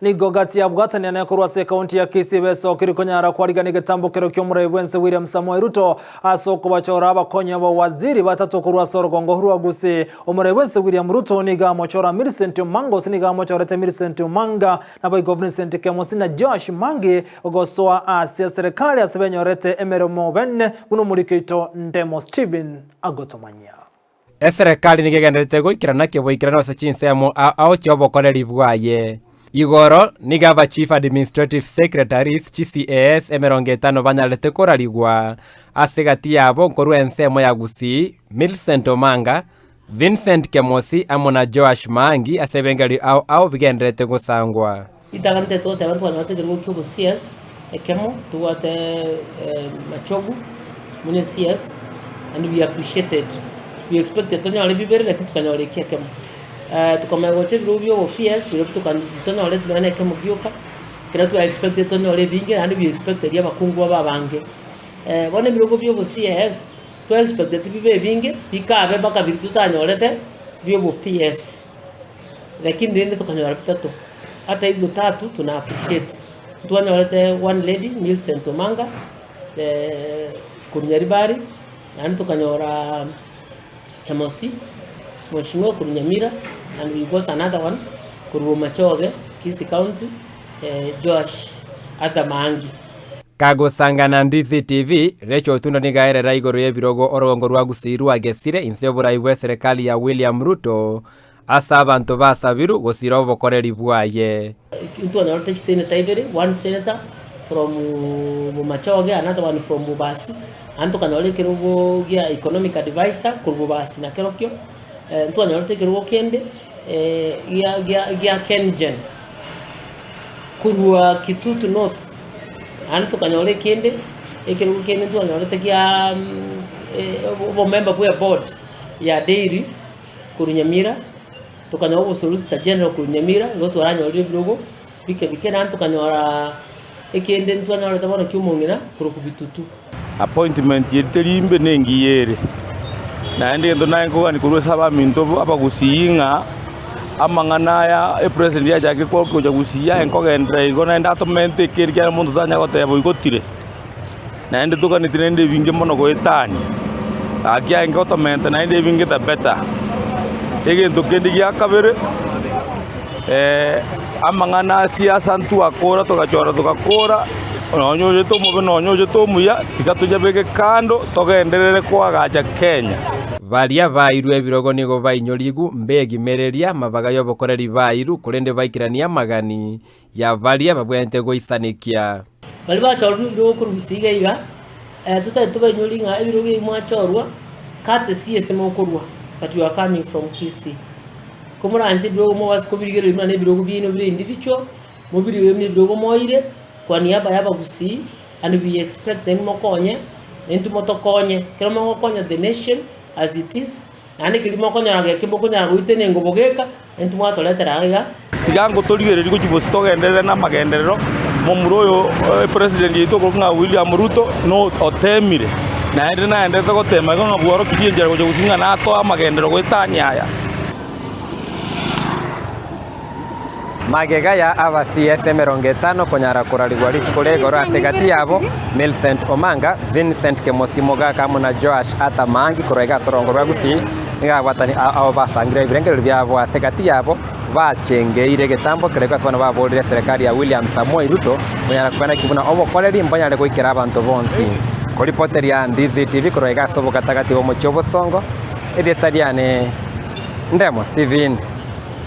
ni gogati ya bwatani anayekorwase kaunti ya Kisii beso kirikonyara kwarigani getambukiro ky'Omurebense William Samoei Ruto asoko bachora abakonya ba waziri batatu korwase Rugongo rwa Gusii. Omurebense William Ruto niga mochora Millicent Mangos niga mochorete Millicent Manga na by Government Kemosi na Josh Mangi ogosoa asia serikali asebenyorete emeromo benne bunumurikito Ndemo Steven agotomanya. Serikali nigegenderete goikirana keboikirana basachinsemo ao chobokoreri bwaye igoro nigaba Chief Administrative Secretaries CCAS emerongetano banyalete korarigwa asegati yabo nkorwa ensemo ya Gusii Millicent Manga Vincent Kemosi amona Josh Mangi asebengeri ao bigenderete gosangwa itagante to te bantu banote gerwo kyo CS ekemo tuwate machogu mune CS and we appreciated. We expected to know very like to can only kick him. To come and watch a review of PS, we have to know let the neck Muguka. Cannot we expected to know living and we expected Yamakunga Bange. One of the of CS, to expected to be being, he carved a back of Virtuta and letter, view of PS. Like in the end to Canarato. At is the tattoo to now appreciate. One lady, Millicent Manga, the Kunyaribari, and to Canora. Kemosi, Mheshimiwa Nyamira, and we got another one, Kuwakumbuka Kisii County, Josh Mangi. Kago sangana Ndizi TV, Recho tuno nigaere raigoro yebirogo Rugongo rwa Gusii rwagesire insebura iwe serikali ya William Ruto asa abantu basabiru gosira obokoreri bwaye. Into another senator, one senator from Bumachoge, another one from Bubasi. Anto kanole kirugo gia economic advisor kurubasi na kerokyo ntu anyote kirugo kende gia Kengen kurwa Kitutu North anto kanole kende kirugo kende ntu anyote gia member kwa board ya dairy Nyamira tukanyobo solicitor general Nyamira ngoto ranyote kirugo bike nanto kanyora ekende ntu anyote tabona kyumongina kurukubitutu appointment yiterimbe nengiyere naende ndo nango ni kurwa saba minto abagusiyinga amangana ya president ya jake ko ko Gusii ya enkogendra igona ndatomente kirikya mundu tanya gotebo igotire naende tukani tinende binge mono go etani akia engotomente naende binge ta beta ege ndokendi ya kabere amangana siasa ntu akora tugachora tugakora onyoje to mu onyoje to mu ya tikatujabeke kando togenderere kwagacha Kenya baria bairu ebirogo nigo bainyorigu mbegimereria mabaga yobokoreri bairu kurende baikirania magani ya baria babwente goisanikia bali bachorwa biro kurugisiga iga tutatu banyoringa ebirogo imwachorwa kate CS mokorwa that you are coming from Kisii kumuranje biro mo wasikobirigere imana birogo bino biri individual mo biri birogo moire kwa niaba ya Gusii and we expect them mokonye into motokonye kero mokonye the nation as it is nani kilimo konya kibokonya guitene ngobogeka into mwatoletera aga tigango toligereri ku chibosi togenderera na magenderero momuroyo president yito ko nga William Ruto no otemire na ende gotema ko ngabwaro kiyenjera ko Gusii na to amagendero gwetanya aya magega ya aba CS merongetano konyara kurarigwa rikurego asegati yabo Millicent Manga Vincent Kemosi Mogaka muna Josh Mangi kurega sorongo rwa Gusii ngabwatani abo basangire ibirengero byabo asegati yabo bachengeire getambo kurega swana babolire serikali ya William Samoei Ruto konyara kubana kibuna obokoreri mbanyare goikira abantu bonsi ko reporter ya Ndizi TV kurega sobo katagati bo muchobo songo edetariane Ndemo Steven.